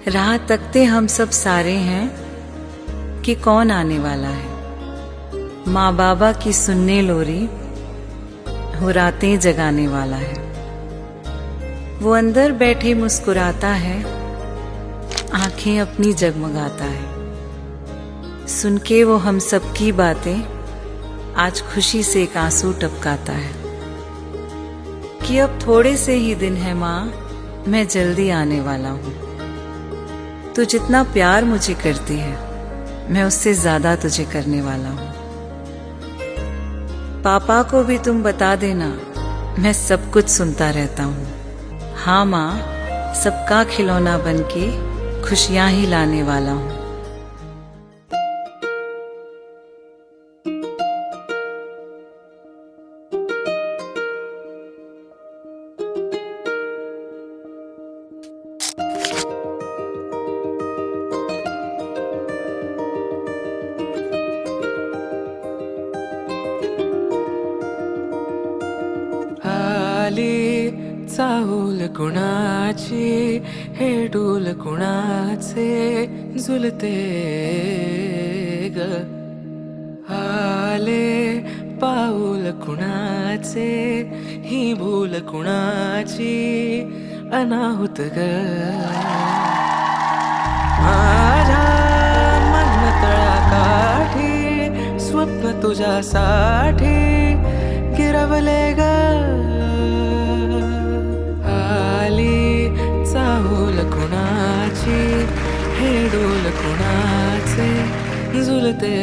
राह तकते हम सब सारे हैं कि कौन आने वाला है। माँ बाबा की सुनने लोरी, वो रातें जगाने वाला है। वो अंदर बैठे मुस्कुराता है, आंखें अपनी जगमगाता है। सुन के वो हम सबकी बातें, आज खुशी से एक आंसू टपकाता है कि अब थोड़े से ही दिन है माँ, मैं जल्दी आने वाला हूँ। तू जितना प्यार मुझे करती है, मैं उससे ज्यादा तुझे करने वाला हूँ। पापा को भी तुम बता देना, मैं सब कुछ सुनता रहता हूँ। हाँ माँ, सबका खिलौना बनके खुशियां ही लाने वाला हूँ। आली चाहूल कुणाची, हे डोल कुणाचे झुलते ग। आले पाऊल कुणाचे, ही भूल कुणाची अनाहुत ग। माझ्या मन तळाकाठी स्वप्न तुझ्यासाठी गिरवले ग। आली चाहूल कुणाची, हे डोल कुणाचे झुलते